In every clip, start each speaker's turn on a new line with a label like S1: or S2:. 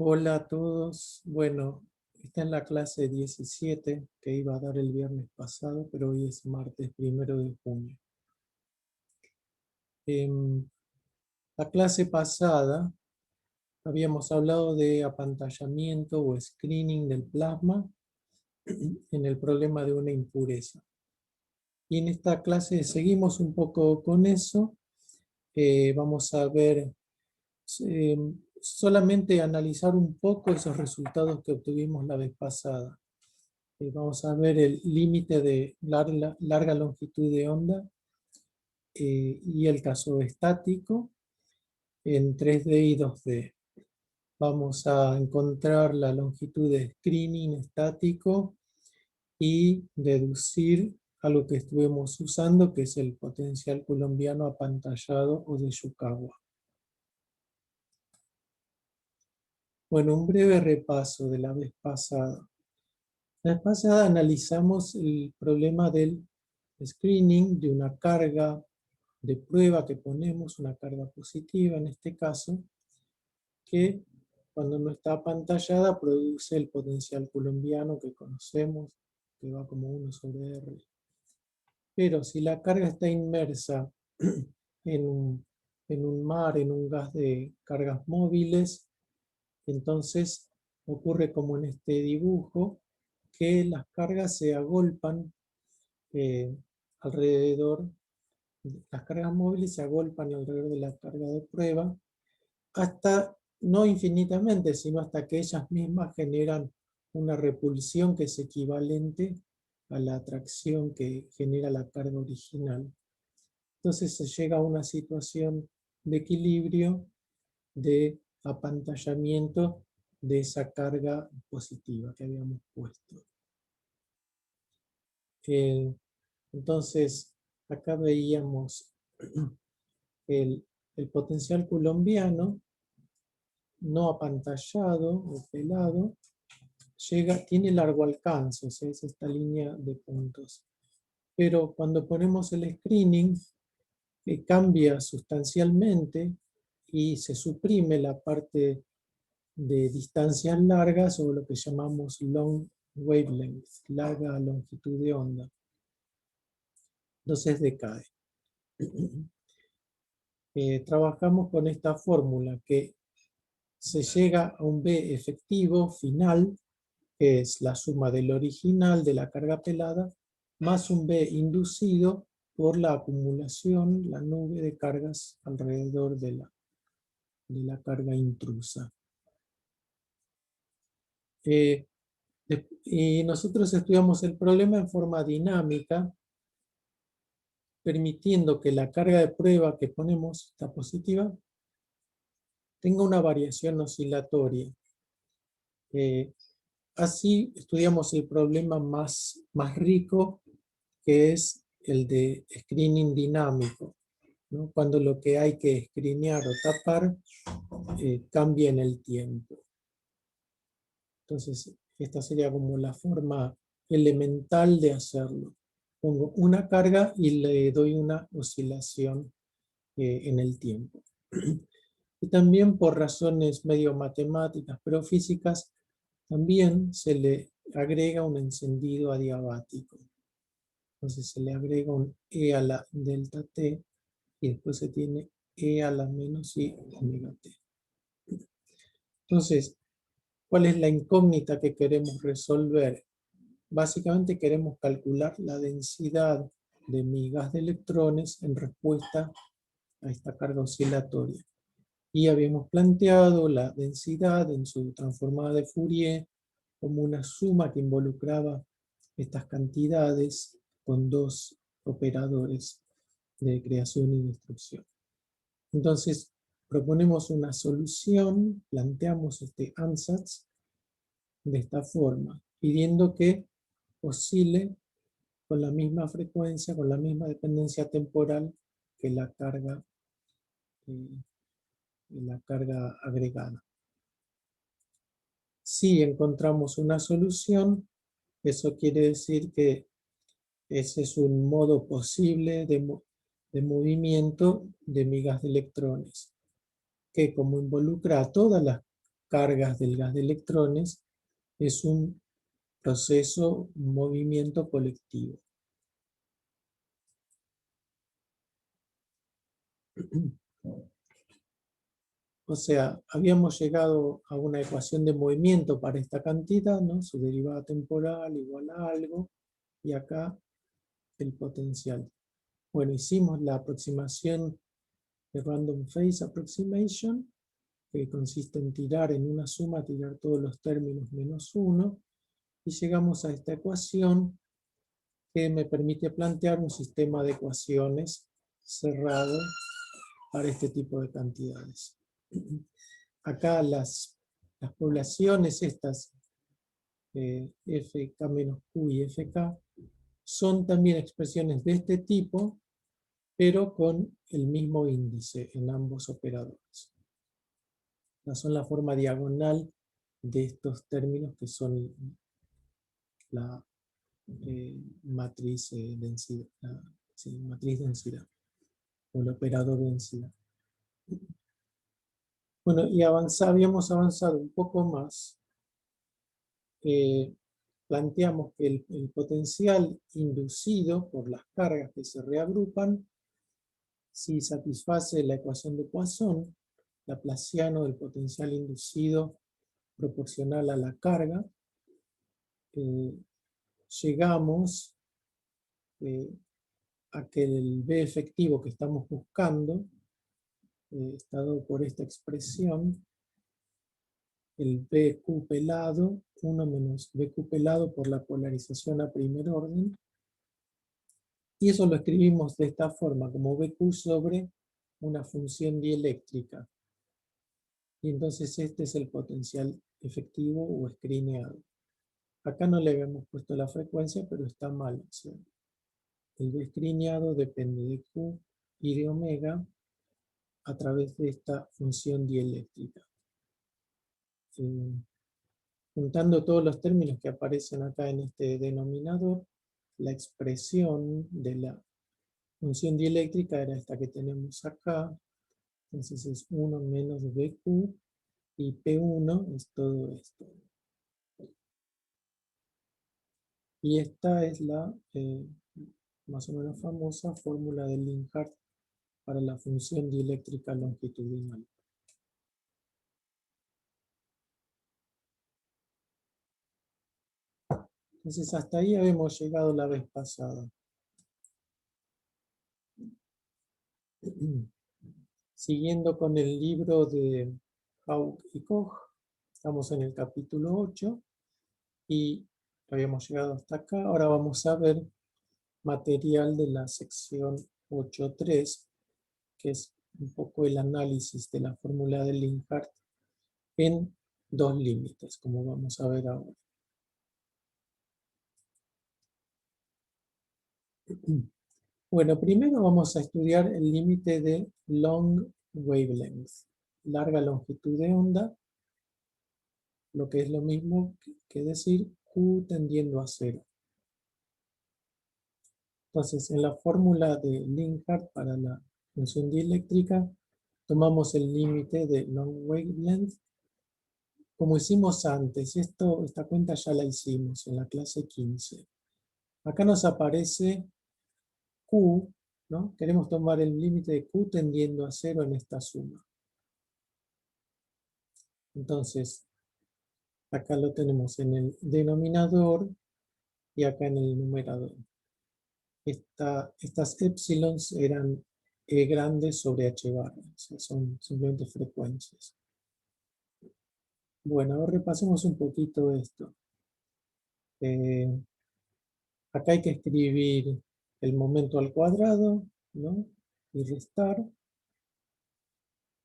S1: Hola a todos. Bueno, esta es la clase 17 que iba a dar el viernes pasado, pero hoy es martes 1 de junio. En la clase pasada habíamos hablado de apantallamiento o screening del plasma en el problema de una impureza. Y en esta clase seguimos un poco con eso. Vamos a ver eh, solamente analizar un poco esos resultados que obtuvimos la vez pasada. Vamos a ver el límite de larga longitud de onda y el caso estático en 3D y 2D. Vamos a encontrar la longitud de screening estático y deducir algo que estuvimos usando, que es el potencial coulombiano apantallado o de Yukawa. Bueno, un breve repaso de la vez pasada. La vez pasada analizamos el problema del screening de una carga de prueba que ponemos, una carga positiva en este caso, que cuando no está apantallada produce el potencial coulombiano que conocemos, que va como 1/R. Pero si la carga está inmersa en un mar, en un gas de cargas móviles, entonces ocurre como en este dibujo, que las cargas se agolpan eh, alrededor, las cargas móviles se agolpan alrededor de la carga de prueba, hasta, no infinitamente, sino hasta que ellas mismas generan una repulsión que es equivalente a la atracción que genera la carga original. Entonces se llega a una situación de equilibrio, de apantallamiento de esa carga positiva que habíamos puesto. Entonces, acá veíamos el potencial coulombiano no apantallado o pelado, tiene largo alcance, o sea, es esta línea de puntos. Pero cuando ponemos el screening, cambia sustancialmente y se suprime la parte de distancias largas o lo que llamamos long wavelength, larga longitud de onda. Entonces decae. Trabajamos con esta fórmula que se llega a un B efectivo final, que es la suma del original de la carga pelada, más un B inducido por la acumulación, la nube de cargas alrededor de la carga intrusa. Y nosotros estudiamos el problema en forma dinámica, permitiendo que la carga de prueba que ponemos, esta positiva, tenga una variación oscilatoria. Así estudiamos el problema más rico, que es el de screening dinámico, ¿no? Cuando lo que hay que screenear o tapar cambia en el tiempo. Entonces, esta sería como la forma elemental de hacerlo. Pongo una carga y le doy una oscilación en el tiempo. Y también por razones medio matemáticas, pero físicas, también se le agrega un encendido adiabático. Entonces se le agrega un E a la delta T y después se tiene E a la menos I omega T. Entonces, ¿cuál es la incógnita que queremos resolver? Básicamente queremos calcular la densidad de mi gas de electrones en respuesta a esta carga oscilatoria. Y habíamos planteado la densidad en su transformada de Fourier como una suma que involucraba estas cantidades con dos operadores de creación y destrucción. Entonces, proponemos una solución, planteamos este ansatz de esta forma, pidiendo que oscile con la misma frecuencia, con la misma dependencia temporal que la carga agregada. Si encontramos una solución, eso quiere decir que ese es un modo posible de movimiento de mi gas de electrones, que como involucra a todas las cargas del gas de electrones, es un proceso, un movimiento colectivo. O sea, habíamos llegado a una ecuación de movimiento para esta cantidad, ¿no? Su derivada temporal igual a algo, y acá el potencial. Bueno, hicimos la aproximación de Random Phase Approximation, que consiste en tirar en una suma, tirar todos los términos menos 1, y llegamos a esta ecuación que me permite plantear un sistema de ecuaciones cerrado para este tipo de cantidades. Acá las poblaciones estas, fk menos q y fk, son también expresiones de este tipo, pero con el mismo índice en ambos operadores. Son la forma diagonal de estos términos que son la matriz densidad, matriz densidad, o el operador densidad. Bueno, y habíamos avanzado un poco más. Planteamos que el potencial inducido por las cargas que se reagrupan, si satisface la ecuación de Poisson, laplaciano del potencial inducido proporcional a la carga, llegamos a que el B efectivo que estamos buscando, está dado por esta expresión, el BQ pelado, 1 menos BQ pelado por la polarización a primer orden, y eso lo escribimos de esta forma, como BQ sobre una función dieléctrica. Y entonces este es el potencial efectivo o escrineado. Acá no le habíamos puesto la frecuencia, pero está mal. O sea, el escrineado depende de Q y de omega a través de esta función dieléctrica. Juntando todos los términos que aparecen acá en este denominador, la expresión de la función dieléctrica era esta que tenemos acá. Entonces es 1 menos BQ y P1 es todo esto. Y esta es la más o menos famosa fórmula de Linhart para la función dieléctrica longitudinal. Entonces hasta ahí habíamos llegado la vez pasada. Siguiendo con el libro de Hauck y Koch, estamos en el capítulo 8 y habíamos llegado hasta acá. Ahora vamos a ver material de la sección 8.3, que es un poco el análisis de la fórmula de Linhart en dos límites, como vamos a ver ahora. Bueno, primero vamos a estudiar el límite de long wavelength, larga longitud de onda, lo que es lo mismo que decir Q tendiendo a 0. Entonces, en la fórmula de Linhart para la función dieléctrica, tomamos el límite de long wavelength, como hicimos antes. Esta cuenta ya la hicimos en la clase 15. Acá nos aparece Q, ¿no? Queremos tomar el límite de Q tendiendo a 0 en esta suma. Entonces, acá lo tenemos en el denominador y acá en el numerador. Estas épsilons eran E grandes sobre H barra, o sea, son simplemente frecuencias. Bueno, ahora repasemos un poquito esto. Acá hay que escribir el momento al cuadrado, ¿no? Y restar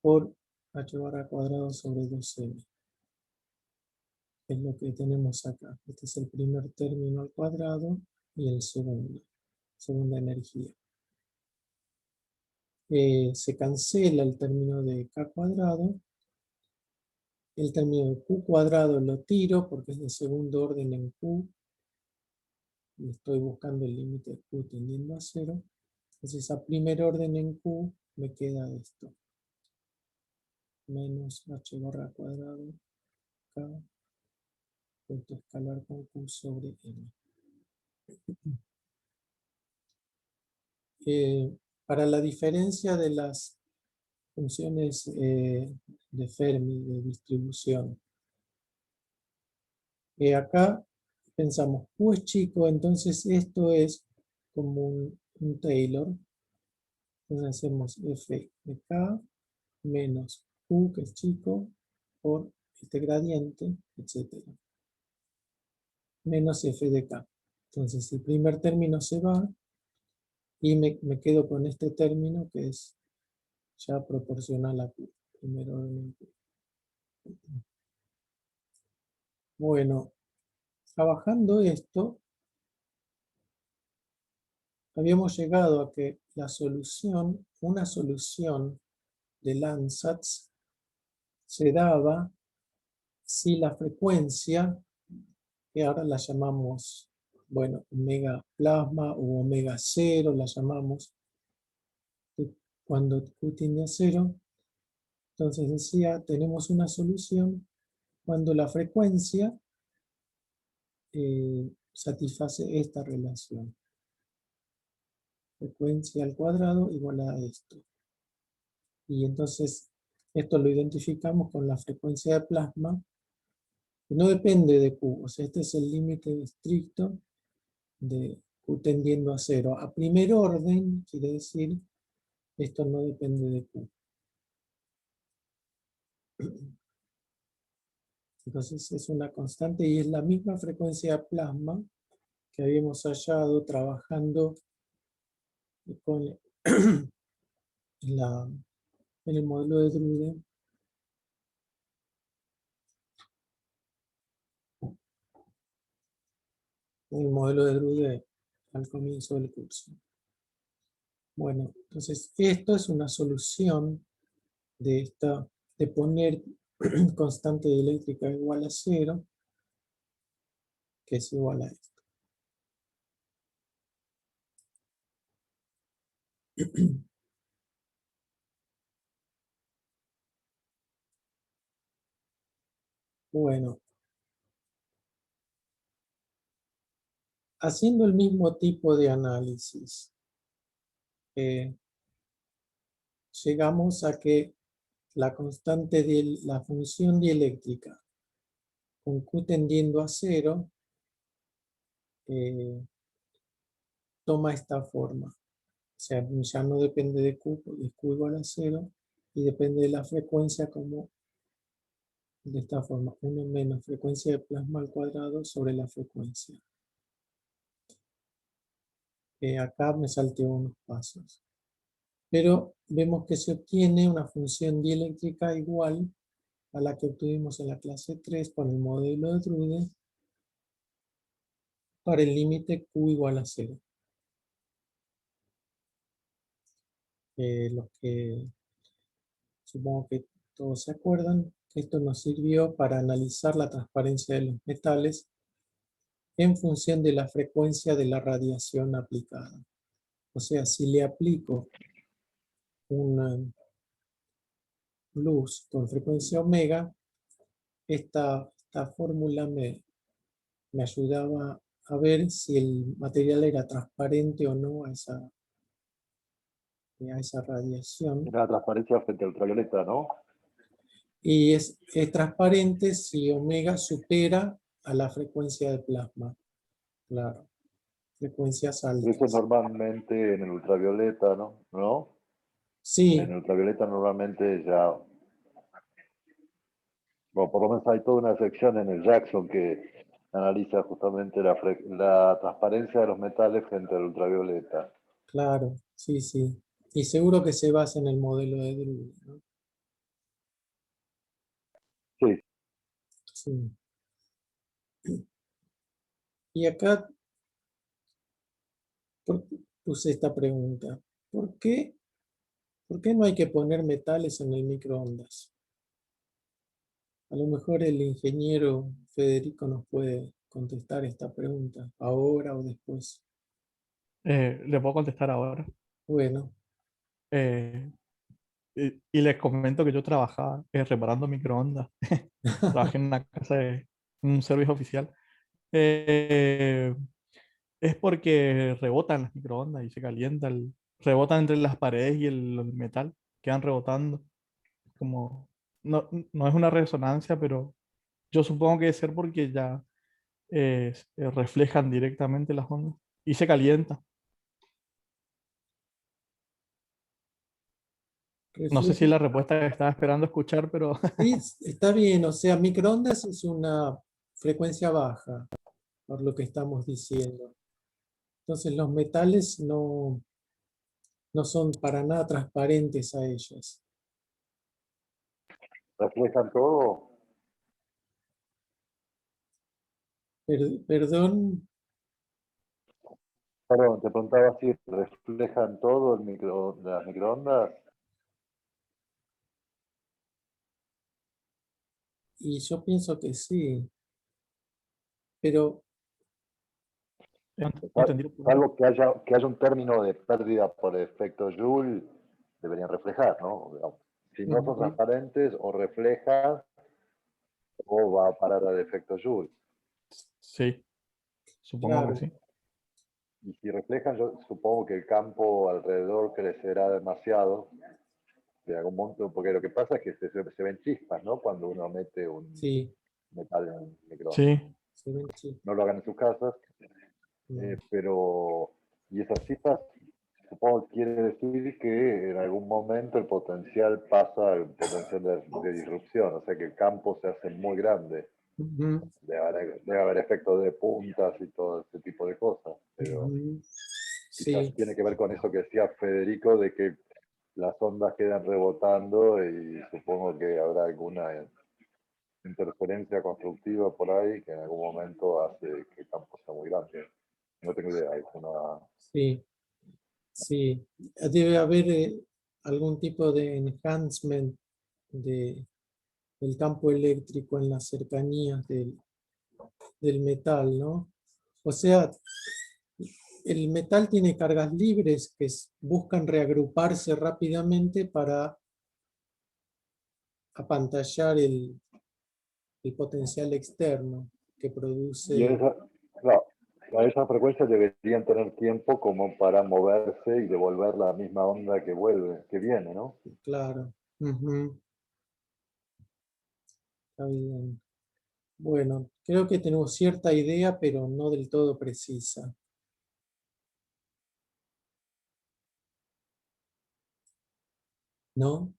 S1: por H barra cuadrado sobre 2M. Es lo que tenemos acá. Este es el primer término al cuadrado y el segundo, segunda energía. Se cancela el término de K cuadrado. El término de Q cuadrado lo tiro porque es de segundo orden en Q. Y estoy buscando el límite de Q tendiendo a 0. Entonces a primer orden en Q me queda esto. Menos H barra cuadrado K punto escalar con Q sobre M. Para la diferencia de las funciones de Fermi, de distribución, acá pensamos, Q es chico, entonces esto es como un Taylor. Entonces hacemos f de k menos Q, que es chico, por este gradiente, etc. Menos f de k. Entonces el primer término se va y me quedo con este término que es ya proporcional a Q. Primer orden en Q. Bueno, trabajando esto, habíamos llegado a que la solución, una solución del ansatz se daba si la frecuencia, que ahora la llamamos, bueno, omega plasma o omega cero, la llamamos, cuando Q tiende a cero, entonces decía, tenemos una solución cuando la frecuencia satisface esta relación. Frecuencia al cuadrado igual a esto. Y entonces esto lo identificamos con la frecuencia de plasma, que no depende de Q. O sea, este es el límite estricto de Q tendiendo a cero. A primer orden, quiere decir, esto no depende de Q. Entonces es una constante y es la misma frecuencia de plasma que habíamos hallado trabajando con en el modelo de Drude. En el modelo de Drude al comienzo del curso. Bueno, entonces esto es una solución de poner constante eléctrica igual a cero, que es igual a esto. Bueno, haciendo el mismo tipo de análisis, llegamos a que la constante de la función dieléctrica con Q tendiendo a cero toma esta forma. O sea, ya no depende de Q, porque es Q igual a cero, y depende de la frecuencia como de esta forma, 1 menos frecuencia de plasma al cuadrado sobre la frecuencia. Acá me salté unos pasos. Pero vemos que se obtiene una función dieléctrica igual a la que obtuvimos en la clase 3 con el modelo de Drude para el límite Q igual a 0. Los que supongo que todos se acuerdan, que esto nos sirvió para analizar la transparencia de los metales en función de la frecuencia de la radiación aplicada. O sea, si le aplico una luz con frecuencia omega, esta fórmula me ayudaba a ver si el material era transparente o no a esa radiación.
S2: Una transparencia frente a ultravioleta, ¿no?
S1: Y es transparente si omega supera a la frecuencia de plasma. Claro, frecuencias
S2: Eso
S1: altas.
S2: normalmente en el ultravioleta, ¿no?
S1: Sí,
S2: En el ultravioleta normalmente ya... Bueno, por lo menos hay toda una sección en el Jackson que analiza justamente la transparencia de los metales frente al ultravioleta.
S1: claro, sí, sí. Y seguro que se basa en el modelo de Drude, ¿no?
S2: Sí.
S1: Sí. Y acá puse esta pregunta. ¿Por qué no hay que poner metales en el microondas? A lo mejor el ingeniero Federico nos puede contestar esta pregunta, ahora o después.
S3: Le puedo contestar ahora.
S1: Bueno,
S3: Eh, y les comento que yo trabajaba reparando microondas. Trabajé en una casa en un servicio oficial. Eh, es porque rebotan las microondas y se calienta, rebotan entre las paredes y el metal, quedan rebotando. Como, no, no es una resonancia, pero yo supongo que debe ser porque ya reflejan directamente las ondas y se calienta. No sé si es
S1: Refleja.
S3: la respuesta que estaba esperando escuchar, pero
S1: Sí, está bien, o sea, microondas es una frecuencia baja, por lo que estamos diciendo. Entonces los metales no son para nada transparentes a ellos.
S2: ¿Reflejan todo?
S1: Perdón,
S2: Perdón, te preguntaba si reflejan todo las microondas.
S1: y yo pienso que sí, pero
S3: no entendí la pregunta.
S2: Salvo que haya un término de pérdida por efecto Joule, deberían reflejar, ¿no? Digamos, si no son
S1: ujú,
S2: transparentes, o reflejan o va a parar al efecto Joule.
S3: Sí, supongo que
S1: claro,
S3: sí.
S2: Y si reflejan, yo supongo que el campo alrededor crecerá demasiado de algún punto, porque lo que pasa es que se ven chispas, ¿no? Cuando uno mete un
S1: sí,
S2: metal en un microondas.
S3: Sí,
S1: se ven sí,
S2: No lo hagan en sus casas,
S1: no,
S2: pero, y esas cifras, supongo que quiere decir que en algún momento el potencial pasa al potencial de disrupción, o sea que el campo se hace muy grande.
S1: ujú,
S2: Debe haber efectos de puntas y todo ese tipo de cosas, pero
S1: ujú,
S2: quizás
S1: sí,
S2: tiene que ver con eso que decía Federico, de que las ondas quedan rebotando y supongo que habrá alguna interferencia constructiva por ahí que en algún momento hace que el campo sea muy grande. No tengo idea, es una...
S1: sí, sí. Debe haber algún tipo de enhancement de, del campo eléctrico en las cercanías del metal, ¿no? O sea, el metal tiene cargas libres que buscan reagruparse rápidamente para apantallar el potencial externo que
S2: Y
S1: produce,
S2: esa, claro, a esas frecuencias deberían tener tiempo como para moverse y devolver la misma onda que vuelve, que viene, ¿no?
S1: claro. Ujú, está bien. Bueno, creo que tenemos cierta idea, pero no del todo precisa, ¿no?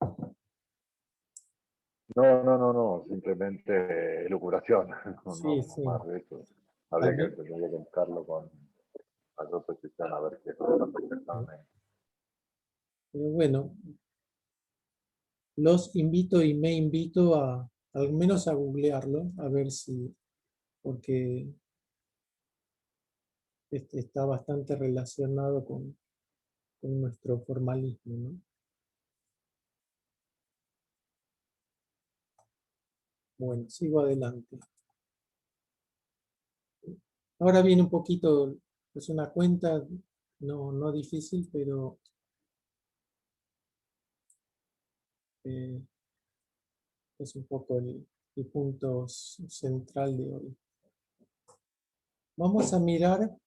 S2: No, simplemente elucubración,
S1: Sí,
S2: no
S1: sí.
S2: más de eso.
S1: Al me-
S2: Tendría que buscarlo con mayor precisión a ver qué pasa exactamente.
S1: pero bueno, los invito y me invito a al menos a googlearlo, a ver si, porque está bastante relacionado con nuestro formalismo, ¿no? Bueno, sigo adelante. Ahora viene un poquito, es una cuenta no difícil, pero eh, es un poco el punto central de hoy. Vamos a mirar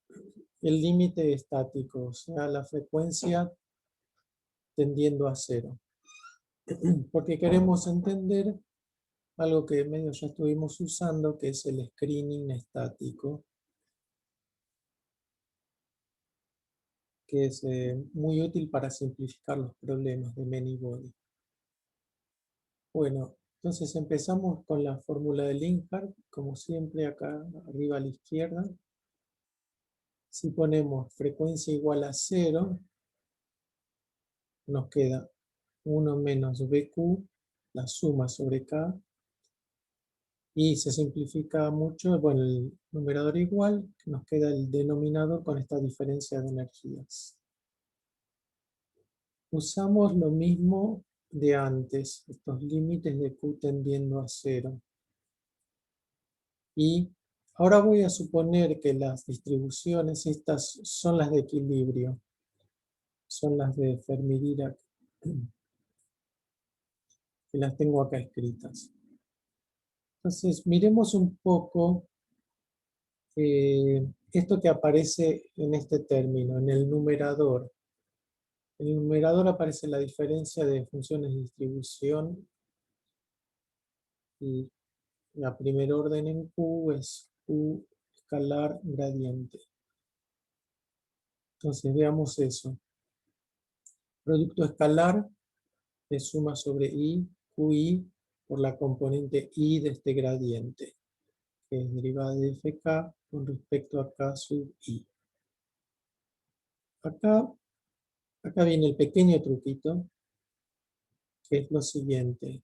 S1: el límite estático, o sea, la frecuencia tendiendo a cero, porque queremos entender algo que medio ya estuvimos usando, que es el screening estático, que es muy útil para simplificar los problemas de many-body. Bueno, entonces empezamos con la fórmula de Linhart, como siempre acá arriba a la izquierda. Si ponemos frecuencia igual a 0, nos queda 1 menos BQ, la suma sobre K, y se simplifica mucho, bueno, el numerador igual, nos queda el denominador con esta diferencia de energías. Usamos lo mismo de antes, estos límites de Q tendiendo a 0. Y ahora voy a suponer que las distribuciones, estas son las de equilibrio, son las de Fermi-Dirac. que las tengo acá escritas. Entonces, miremos un poco esto que aparece en este término, en el numerador. En el numerador aparece la diferencia de funciones de distribución y la primer orden en Q es Q escalar gradiente. Entonces veamos eso. Producto escalar es suma sobre I, QI, por la componente I de este gradiente, que es derivada de FK con respecto a K sub I. Acá viene el pequeño truquito, que es lo siguiente.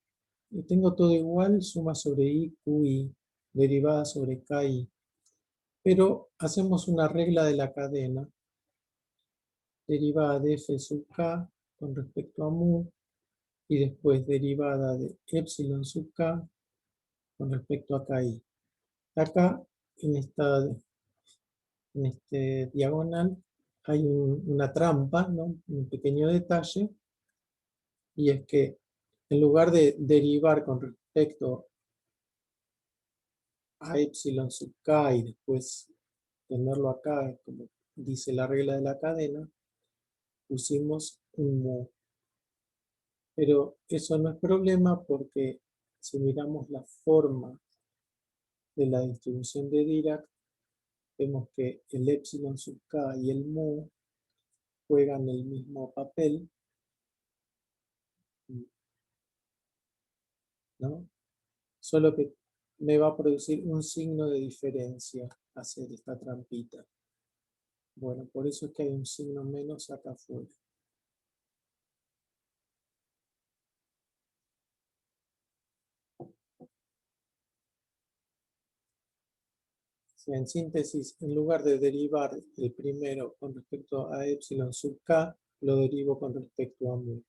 S1: Tengo todo igual, suma sobre I, QI, derivada sobre KI. Pero hacemos una regla de la cadena, derivada de F sub K con respecto a mu, y después derivada de epsilon sub K con respecto a KI. Acá, en este diagonal, hay una trampa, ¿no? Un pequeño detalle, y es que en lugar de derivar con respecto a epsilon sub K y después tenerlo acá, como dice la regla de la cadena, pusimos un mu. Pero eso no es problema porque si miramos la forma de la distribución de Dirac, vemos que el epsilon sub K y el mu juegan el mismo papel, ¿no? Solo que me va a producir un signo de diferencia hacer esta trampita. Bueno, por eso es que hay un signo menos acá afuera. En síntesis, en lugar de derivar el primero con respecto a epsilon sub K, lo derivo con respecto a mu.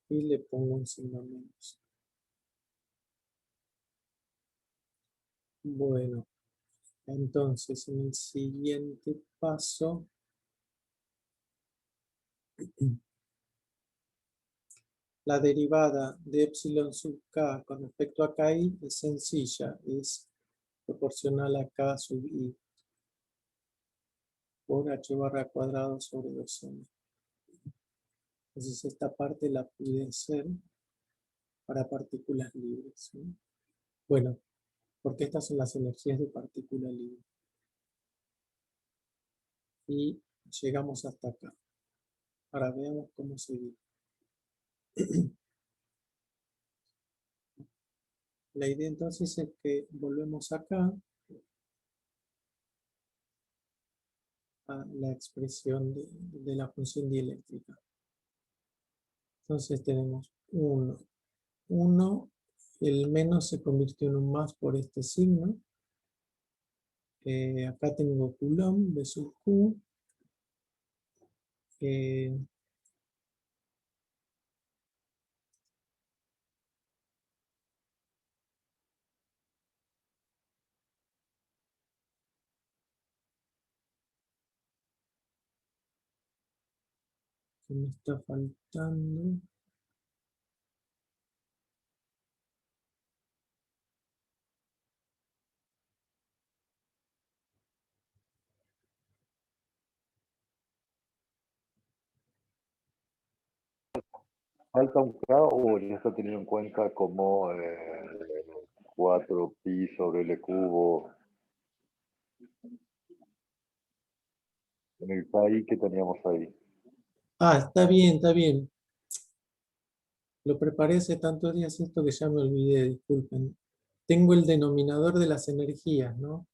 S1: Y le pongo un signo menos. Bueno, entonces en el siguiente paso, la derivada de epsilon sub K con respecto a KI es sencilla, es proporcional a K sub I por H barra cuadrado sobre 2M. Entonces esta parte la pude hacer para partículas libres, ¿no? Bueno, porque estas son las energías de partícula libre. Y llegamos hasta acá. Ahora veamos cómo seguir. La idea entonces es que volvemos acá a la expresión de la función dieléctrica. Entonces tenemos 1, 1, el menos se convirtió en un más por este signo. Acá tengo Coulomb de sub Q. Que me está faltando.
S2: ¿Falta un K o ya está teniendo en cuenta como 4pi sobre L cubo en el KI que teníamos ahí?
S1: Ah, está bien, está bien. Lo preparé hace tantos días esto que ya me olvidé, disculpen. Tengo el denominador de las energías, ¿no?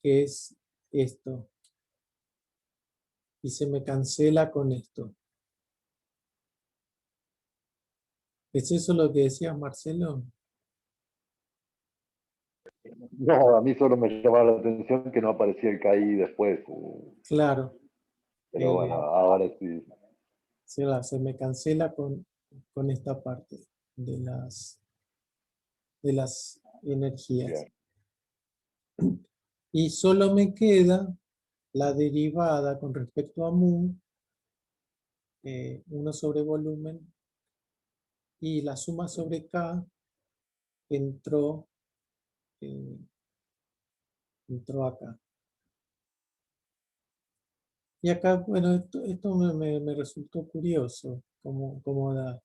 S1: Que es esto. Y se me cancela con esto. ¿Es eso lo que decías, Marcelo?
S2: No, a mí solo me llamaba la atención que no aparecía el KI después.
S1: Claro.
S2: Pero bueno, ahora sí.
S1: Se me cancela con esta parte de las energías.
S2: Bien.
S1: Y solo me queda la derivada con respecto a mu 1 sobre volumen, y la suma sobre K entró, eh, entró acá. Y acá, bueno, esto me resultó curioso, cómo da,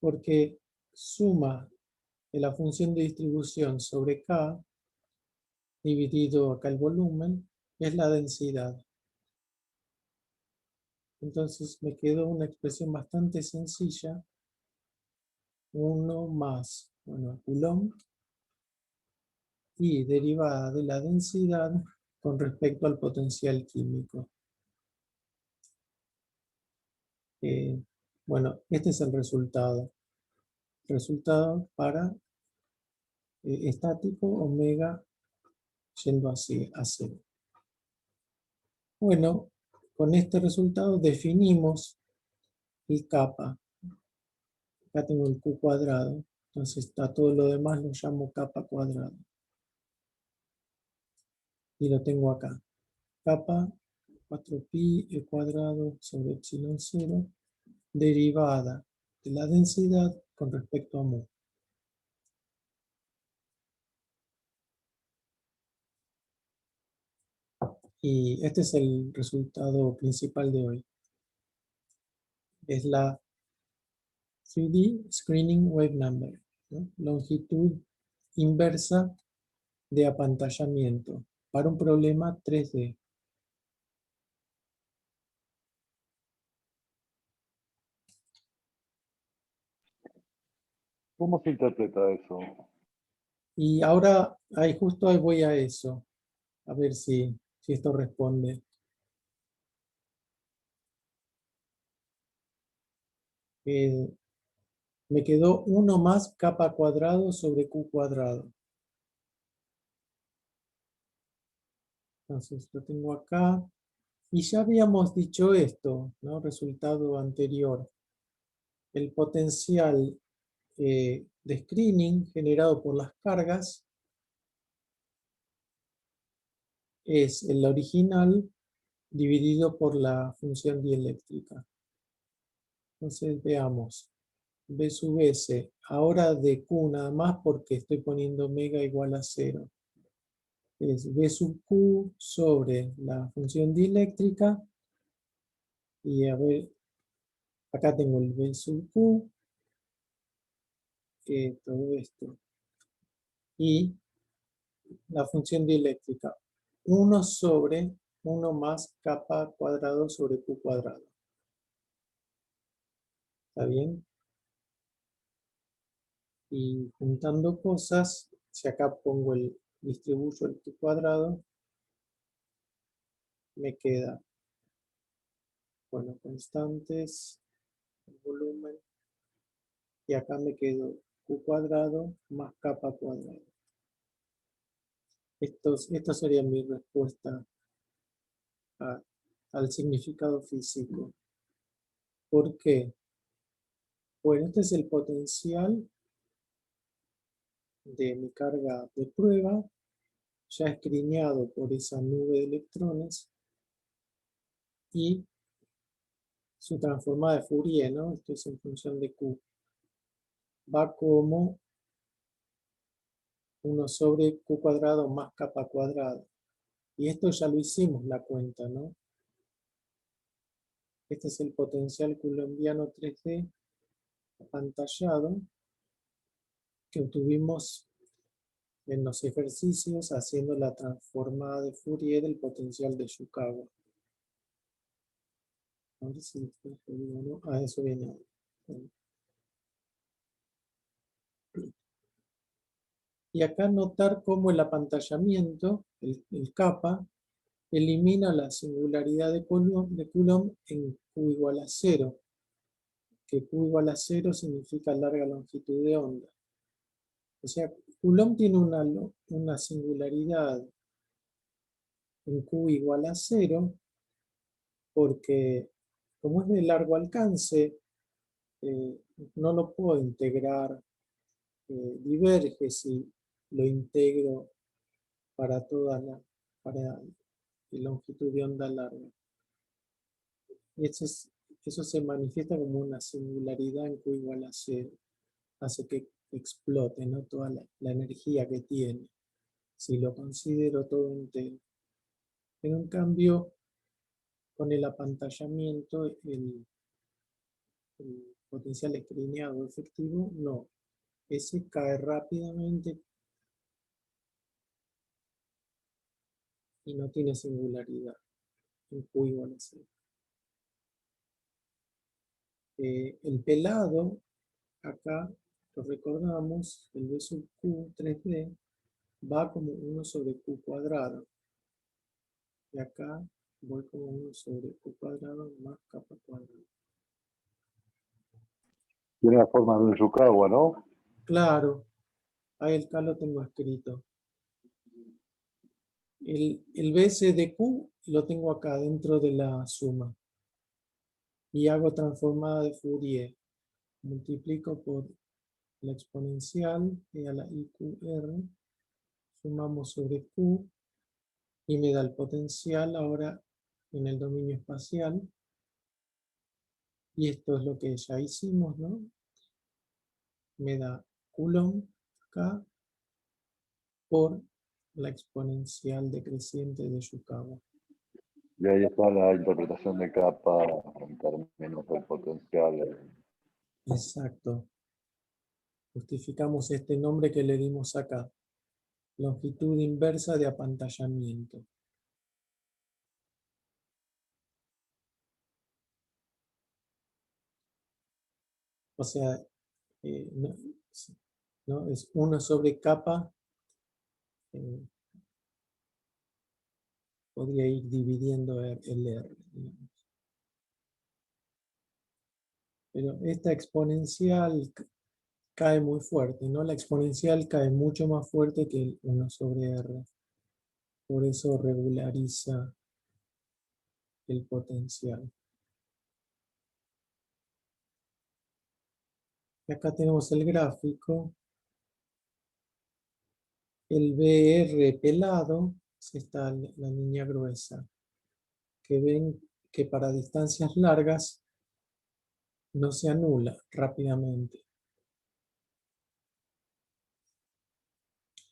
S1: porque suma de la función de distribución sobre K, dividido acá el volumen, es la densidad. Entonces me quedó una expresión bastante sencilla, 1 más, bueno, Coulomb, y derivada de la densidad con respecto al potencial químico. Bueno, este es el resultado. Resultado para estático omega yendo así a 0. Bueno, con este resultado definimos el kappa. Acá tengo el Q cuadrado, entonces a todo lo demás lo llamo kappa cuadrado. Y lo tengo acá. Kappa 4pi e cuadrado sobre epsilon 0, derivada de la densidad con respecto a mu. Y este es el resultado principal de hoy. Es la 3D Screening Wave Number, ¿no? Longitud inversa de apantallamiento para un problema 3D.
S2: ¿Cómo se interpreta eso?
S1: Y ahora, justo ahí voy a eso, a ver si esto responde. Me quedó 1 más kappa cuadrado sobre Q cuadrado. Entonces lo tengo acá. Y ya habíamos dicho esto, ¿no? Resultado anterior. El potencial de screening generado por las cargas es el original dividido por la función dieléctrica. Entonces veamos. B sub S, ahora de Q nada más porque estoy poniendo omega igual a 0. Es B sub Q sobre la función dieléctrica. Y a ver, acá tengo el B sub Q, todo esto. Y la función dieléctrica, 1 sobre 1 más kappa cuadrado sobre Q cuadrado. ¿Está bien? Y juntando cosas, si acá distribuyo el Q cuadrado, me queda, bueno, constantes, el volumen, y acá me quedo Q cuadrado más kappa cuadrado. Esto sería mi respuesta al significado físico. ¿Por qué? Bueno, este es el potencial de mi carga de prueba, ya escrineado por esa nube de electrones, y su transformada de Fourier, ¿no? Esto es en función de Q. Va como 1 sobre Q cuadrado más kappa cuadrado. Y esto ya lo hicimos la cuenta, ¿no? Este es el potencial coulombiano 3D apantallado que obtuvimos en los ejercicios haciendo la transformada de Fourier del potencial de Yukawa. A ver si después lo digo, ¿no? Eso viene ahora. Y acá notar cómo el apantallamiento, el kappa, elimina la singularidad de Coulomb en Q igual a 0, que Q igual a 0 significa larga longitud de onda. O sea, Coulomb tiene una singularidad en Q igual a 0 porque como es de largo alcance, no lo puedo integrar, diverge si lo integro para para longitud de onda larga. Y ese es eso se manifiesta como una singularidad en Q igual a 0. Hace que explote, ¿no? Toda la energía que tiene, si lo considero todo entero. Pero en cambio, con el apantallamiento, el potencial escrineado efectivo, no. Ese cae rápidamente y no tiene singularidad en Q igual a 0. El pelado, acá lo recordamos, el B sub Q 3D va como 1 sobre Q cuadrado. Y acá voy como 1 sobre Q cuadrado más capa cuadrada.
S2: Tiene la forma de un Yukawa, ¿no?
S1: Claro, ahí acá lo tengo escrito. El BS de Q lo tengo acá dentro de la suma. Y hago transformada de Fourier. Multiplico por la exponencial e a la IQR. Sumamos sobre Q. Y me da el potencial ahora en el dominio espacial. Y esto es lo que ya hicimos, ¿no? Me da Coulomb K por la exponencial decreciente de Yukawa.
S2: Y ahí está la interpretación de capa en términos del potencial.
S1: Exacto. Justificamos este nombre que le dimos acá. Longitud inversa de apantallamiento. O sea, ¿no? Es 1 sobre capa. Podría ir dividiendo el R. Digamos. Pero esta exponencial cae muy fuerte, ¿no? La exponencial cae mucho más fuerte que el 1 sobre R. Por eso regulariza el potencial. Y acá tenemos el gráfico. El BR pelado, está la línea gruesa, que ven que para distancias largas no se anula rápidamente.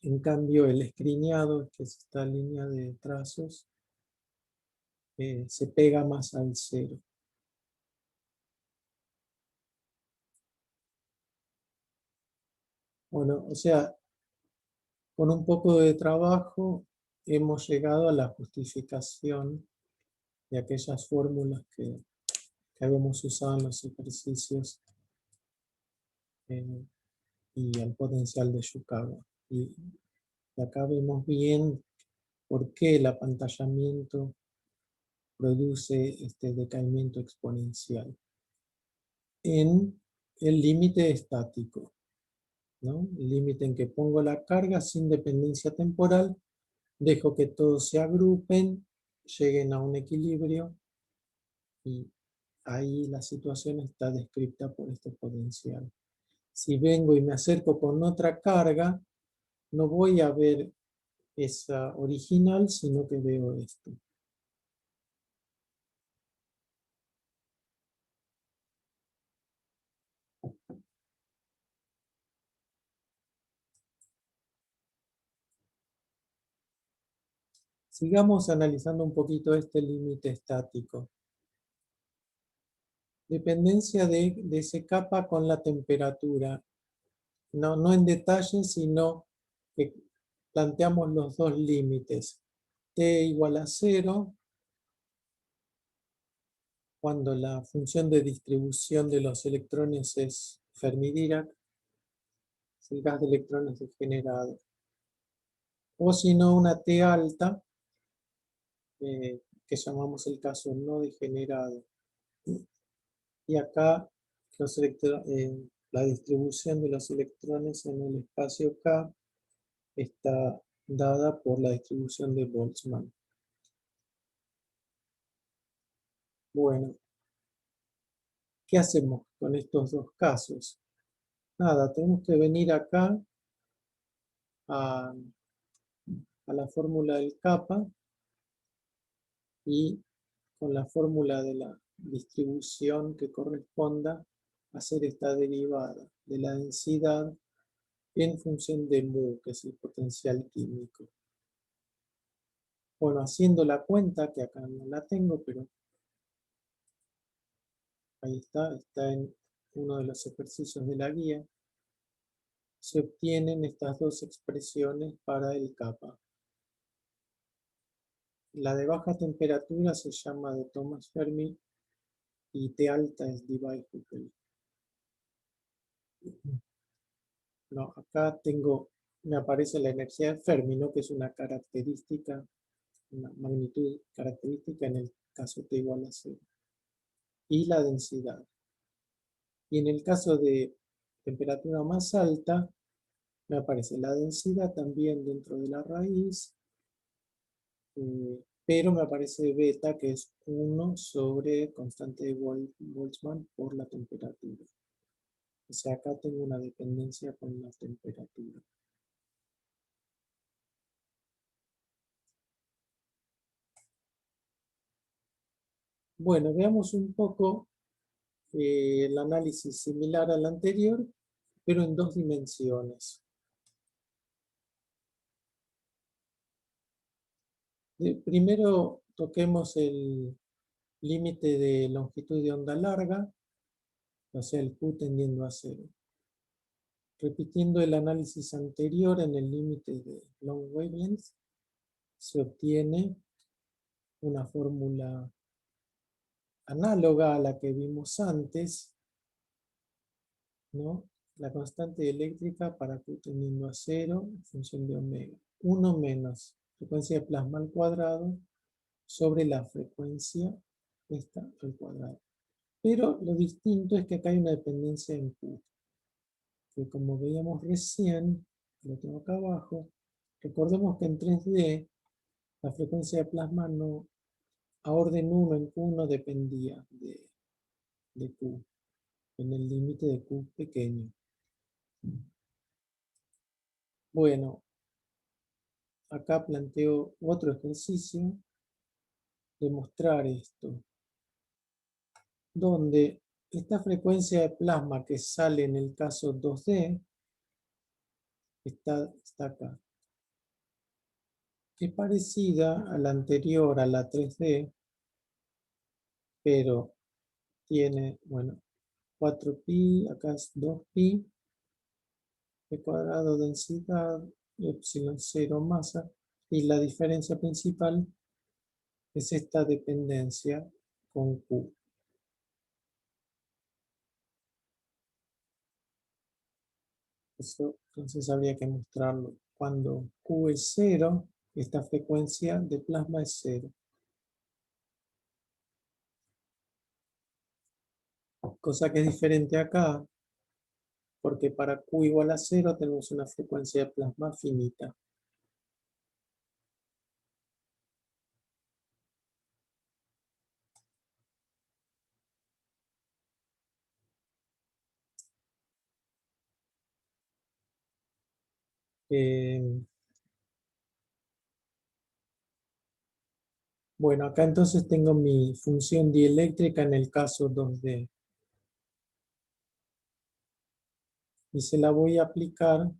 S1: En cambio, el escrineado, que es esta línea de trazos, se pega más al cero. Bueno, o sea, con un poco de trabajo hemos llegado a la justificación de aquellas fórmulas que habíamos usado en los ejercicios y al potencial de Yukawa. Y acá vemos bien por qué el apantallamiento produce este decaimiento exponencial en el límite estático, ¿no? El límite en que pongo la carga sin dependencia temporal, dejo que todos se agrupen, lleguen a un equilibrio y ahí la situación está descrita por este potencial. Si vengo y me acerco con otra carga, no voy a ver esa original, sino que veo esto. Sigamos analizando un poquito este límite estático. Dependencia de ese capa con la temperatura. No en detalle, sino que planteamos los dos límites. T igual a 0, cuando la función de distribución de los electrones es Fermi-Dirac, el gas de electrones degenerado. O si no, una T alta, que llamamos el caso no degenerado. Y acá la distribución de los electrones en el espacio K está dada por la distribución de Boltzmann. Bueno, ¿qué hacemos con estos dos casos? Nada, tenemos que venir acá a la fórmula del kappa y con la fórmula de la distribución que corresponda a hacer esta derivada de la densidad en función de mu, que es el potencial químico. Bueno, haciendo la cuenta, que acá no la tengo, pero ahí está en uno de los ejercicios de la guía, se obtienen estas dos expresiones para el kappa. La de baja temperatura se llama de Thomas Fermi y T alta es Debye-Hückel. No, acá me aparece la energía de Fermi, ¿no? Que es una característica, una magnitud característica en el caso T igual a 0. Y la densidad. Y en el caso de temperatura más alta, me aparece la densidad también dentro de la raíz, pero me aparece beta, que es 1 sobre constante de Boltzmann por la temperatura. O sea, acá tengo una dependencia con la temperatura. Bueno, veamos un poco el análisis similar al anterior, pero en dos dimensiones. Primero toquemos el límite de longitud de onda larga, o sea, el Q tendiendo a 0. Repitiendo el análisis anterior en el límite de long wavelength, se obtiene una fórmula análoga a la que vimos antes, ¿no? La constante eléctrica para Q tendiendo a 0 en función de omega. 1 menos frecuencia de plasma al cuadrado sobre la frecuencia esta al cuadrado. Pero lo distinto es que acá hay una dependencia en Q, que como veíamos recién, lo tengo acá abajo, recordemos que en 3D la frecuencia de plasma no, a orden 1 en Q no dependía de Q, en el límite de Q pequeño. Bueno, acá planteo otro ejercicio de mostrar esto, donde esta frecuencia de plasma que sale en el caso 2D está acá. Es parecida a la anterior, a la 3D, pero tiene, bueno, 4pi, acá es 2pi, p cuadrado densidad, epsilon 0 masa, y la diferencia principal es esta dependencia con Q. Eso entonces habría que mostrarlo. Cuando Q es 0, esta frecuencia de plasma es 0. Cosa que es diferente acá, porque para Q igual a 0 tenemos una frecuencia de plasma finita. Bueno, acá entonces tengo mi función dieléctrica en el caso 2D. Y se la voy a aplicar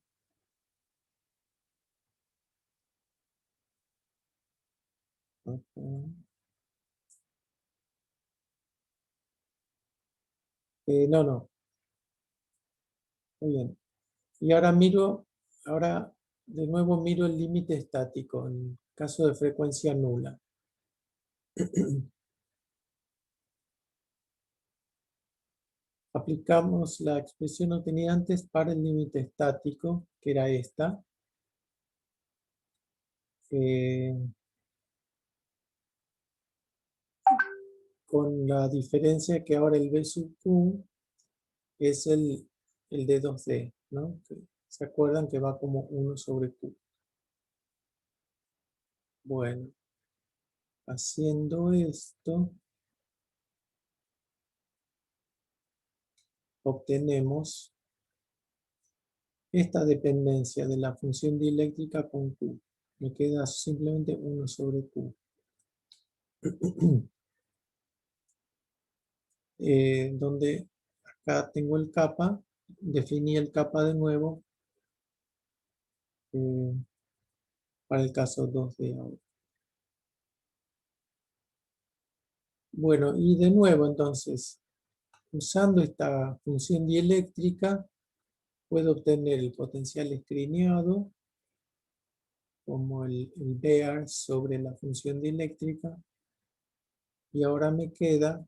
S1: acá. No, muy bien. Y ahora de nuevo miro el límite estático en caso de frecuencia nula. Aplicamos la expresión obtenida antes para el límite estático, que era esta. Con la diferencia que ahora el B sub Q es el de 2D, ¿no? ¿Se acuerdan que va como 1 sobre Q? Bueno, haciendo esto, obtenemos esta dependencia de la función dieléctrica con Q. Me queda simplemente 1 sobre Q. donde acá tengo el kappa, definí el kappa de nuevo eh, para el caso 2D ahora. Bueno, y de nuevo entonces, usando esta función dieléctrica, puedo obtener el potencial escrineado como el Beer sobre la función dieléctrica. Y ahora me queda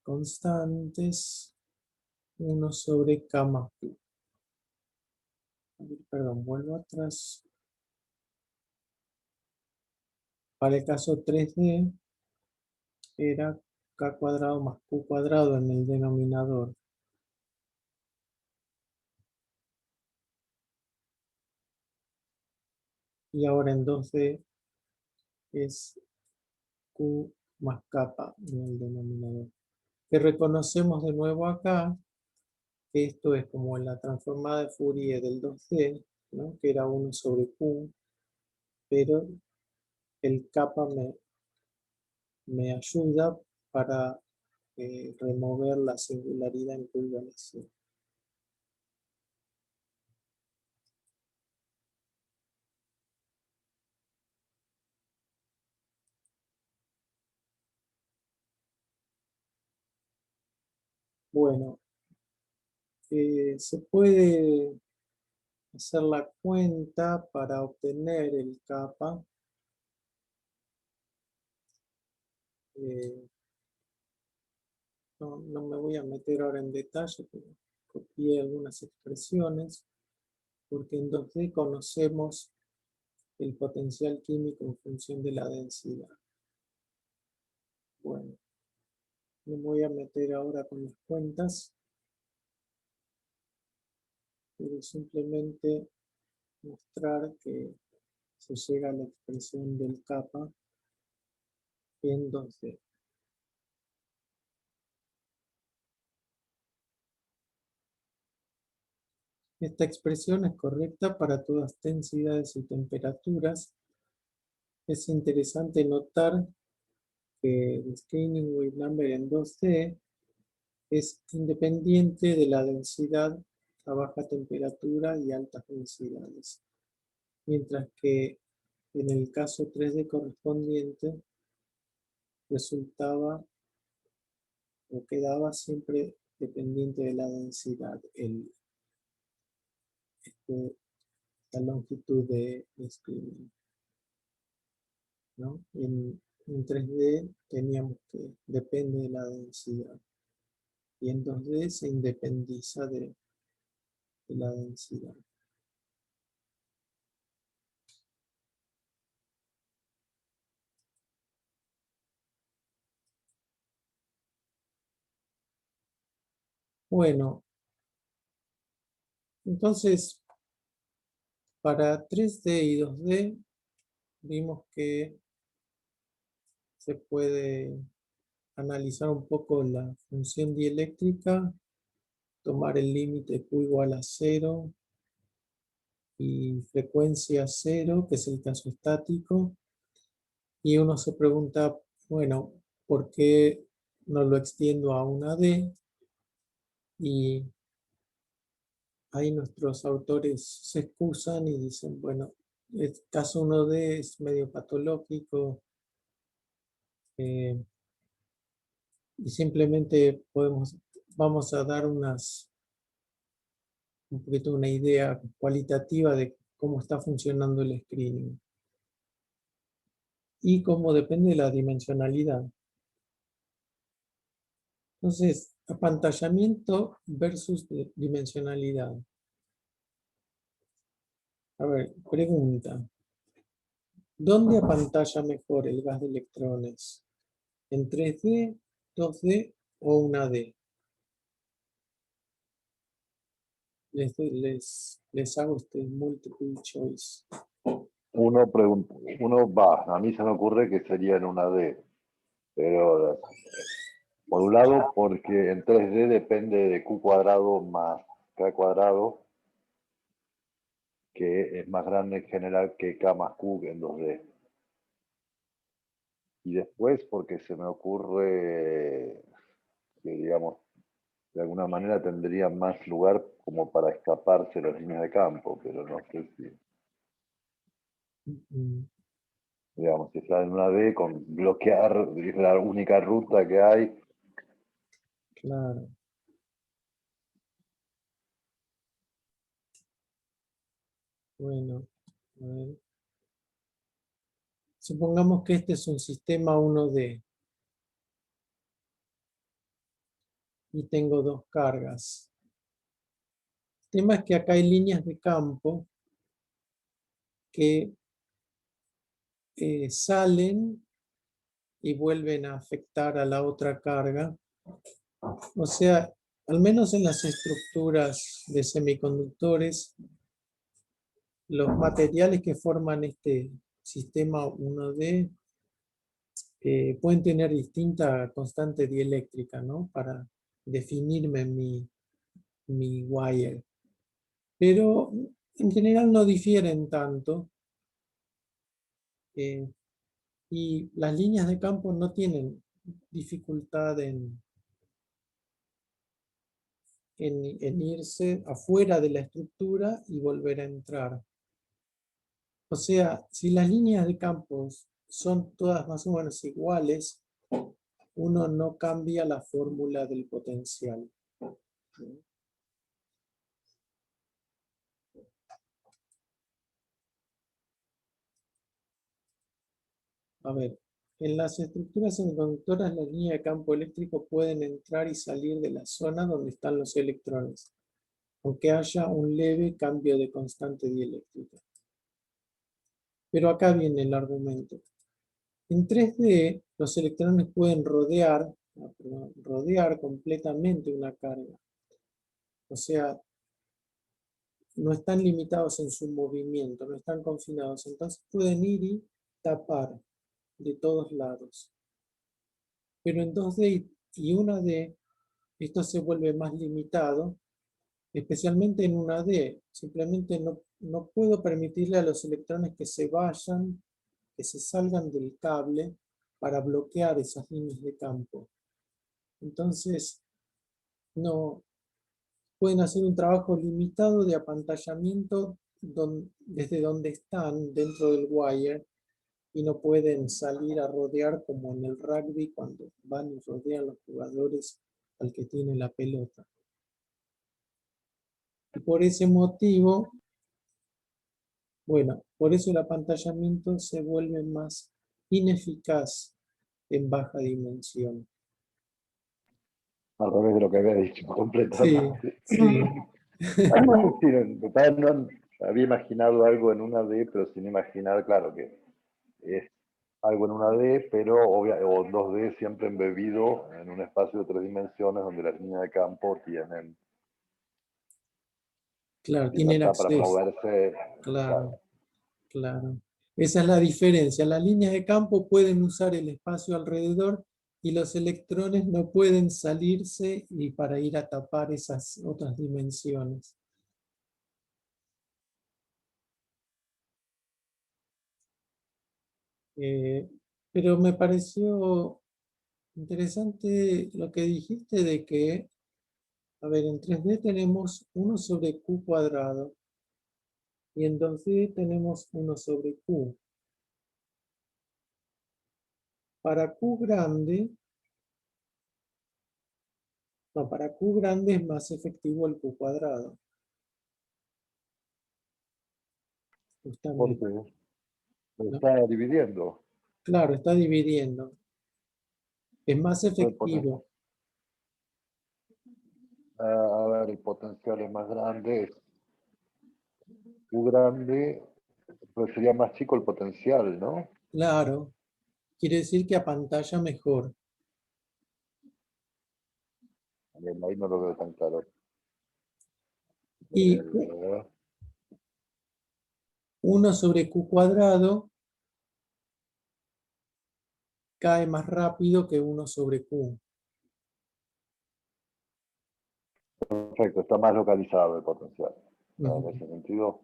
S1: constantes 1 sobre K más Q. Perdón, vuelvo atrás. Para el caso 3D era K cuadrado más Q cuadrado en el denominador. Y ahora en 2D es Q más kappa en el denominador. Que reconocemos de nuevo acá que esto es como la transformada de Fourier del 2D, ¿no? Que era 1 sobre Q, pero el kappa me ayuda para remover la singularidad en Q igual a 0. Bueno, se puede hacer la cuenta para obtener el kappa. No me voy a meter ahora en detalle, pero copié algunas expresiones, porque en 2D conocemos el potencial químico en función de la densidad. Bueno, me voy a meter ahora con las cuentas, pero simplemente mostrar que se llega a la expresión del kappa en 2D. Esta expresión es correcta para todas densidades y temperaturas. Es interesante notar que el scaling with number en 2D es independiente de la densidad a baja temperatura y altas densidades, mientras que en el caso 3D correspondiente resultaba o quedaba siempre dependiente de la densidad, la longitud de screening, ¿no? En 3D teníamos que depende de la densidad y en 2D se independiza de la densidad. Bueno, entonces para 3D y 2D vimos que se puede analizar un poco la función dieléctrica, tomar el límite Q igual a 0 y frecuencia 0, que es el caso estático, y uno se pregunta, bueno, ¿por qué no lo extiendo a una D? Y ahí nuestros autores se excusan y dicen, bueno, el caso 1D es medio patológico, y simplemente vamos a dar un poquito una idea cualitativa de cómo está funcionando el screening y cómo depende de la dimensionalidad. Entonces, apantallamiento versus dimensionalidad. A ver, pregunta. ¿Dónde apantalla mejor el gas de electrones? ¿En 3D, 2D o 1D? Les hago este multiple choice.
S2: A mí se me ocurre que sería en una D, pero por un lado porque en 3D depende de Q cuadrado más K cuadrado, que es más grande en general que K más Q en 2D. Y después porque se me ocurre que, digamos, de alguna manera tendría más lugar como para escaparse las líneas de campo, pero no sé si,
S1: Mm,
S2: digamos, si está en una D con bloquear, es la única ruta que hay.
S1: claro. Bueno, a ver. Supongamos que este es un sistema 1D y tengo dos cargas. El tema es que acá hay líneas de campo que salen y vuelven a afectar a la otra carga. O sea, al menos en las estructuras de semiconductores, los materiales que forman este sistema 1D pueden tener distinta constante dieléctrica, ¿no? Para definirme mi wire. Pero en general no difieren tanto. Y las líneas de campo no tienen dificultad en irse afuera de la estructura y volver a entrar. O sea, si las líneas de campo son todas más o menos iguales, uno no cambia la fórmula del potencial. A ver, en las estructuras semiconductoras, las líneas de campo eléctrico pueden entrar y salir de la zona donde están los electrones, aunque haya un leve cambio de constante dieléctrica. Pero acá viene el argumento. En 3D, los electrones pueden rodear completamente una carga. O sea, no están limitados en su movimiento, no están confinados. Entonces pueden ir y tapar de todos lados. Pero en 2D y 1D, esto se vuelve más limitado, especialmente en 1D. Simplemente no puedo permitirle a los electrones que se vayan, que se salgan del cable para bloquear esas líneas de campo. Entonces, no pueden hacer un trabajo limitado de apantallamiento desde donde están dentro del wire y no pueden salir a rodear como en el rugby cuando van y rodean los jugadores al que tiene la pelota. Y por ese motivo, bueno, por eso el apantallamiento se vuelve más ineficaz en baja dimensión.
S2: Al revés de lo que había dicho
S1: Sí,
S2: completamente.
S1: sí.
S2: Sí, en total no había imaginado algo en una D, pero sin imaginar, claro, que es algo en una D, pero o 2D siempre embebido en un espacio de 3 dimensiones donde las líneas de campo tienen
S1: Claro, tienen
S2: libertad para
S1: acceso.
S2: moverse.
S1: Claro,
S2: Claro.
S1: claro. Esa es la diferencia. Las líneas de campo pueden usar el espacio alrededor y los electrones no pueden salirse y para ir a tapar esas otras dimensiones. Eh, pero me pareció interesante lo que dijiste de que, a ver, en 3D tenemos 1 sobre Q cuadrado y en 2D tenemos 1 sobre Q. Para Q grande, no, para Q grande es más efectivo el Q cuadrado, justamente,
S2: Porque se
S1: ¿no?
S2: está dividiendo.
S1: Claro, está dividiendo. Es más
S2: El
S1: efectivo.
S2: a ver, el potencial es más grande, U grande, pues sería más chico el potencial, ¿no?
S1: Claro, quiere decir que apantalla mejor.
S2: Ahí no lo veo tan claro.
S1: Y
S2: Eh,
S1: 1 sobre Q cuadrado cae más rápido que 1 sobre Q.
S2: Perfecto, está más localizado el potencial. En
S1: Ujú.
S2: ese sentido,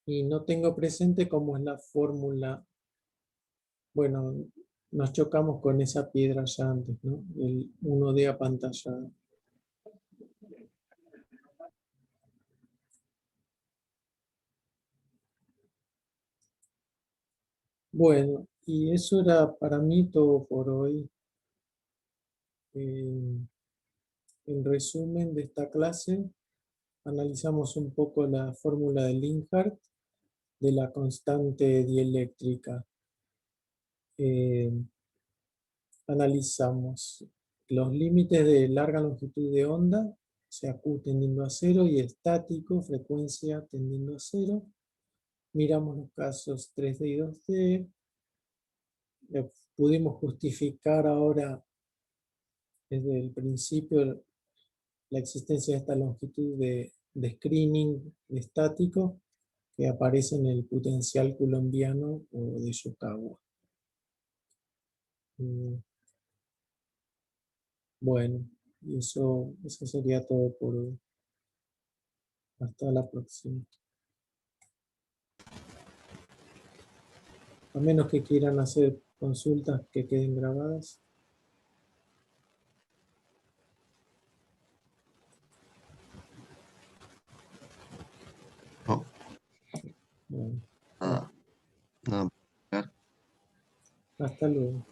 S1: Y no tengo presente cómo es la fórmula. Bueno, nos chocamos con esa piedra ya antes, ¿no? El 1D apantallado. Bueno, y eso era para mí todo por hoy. Eh, en resumen de esta clase, analizamos un poco la fórmula de Linhart de la constante dieléctrica. Eh, Analizamos los límites de larga longitud de onda, o sea, Q tendiendo a cero, y estático, frecuencia tendiendo a cero. Miramos los casos 3D y 2D. Pudimos justificar ahora desde el principio la existencia de esta longitud de screening estático que aparece en el potencial colombiano o de Yokawa. Bueno, y eso sería todo por hoy. Hasta la próxima. A menos que quieran hacer consultas que queden grabadas.
S4: No,
S1: Bueno,
S4: nada. Nada.
S1: hasta luego.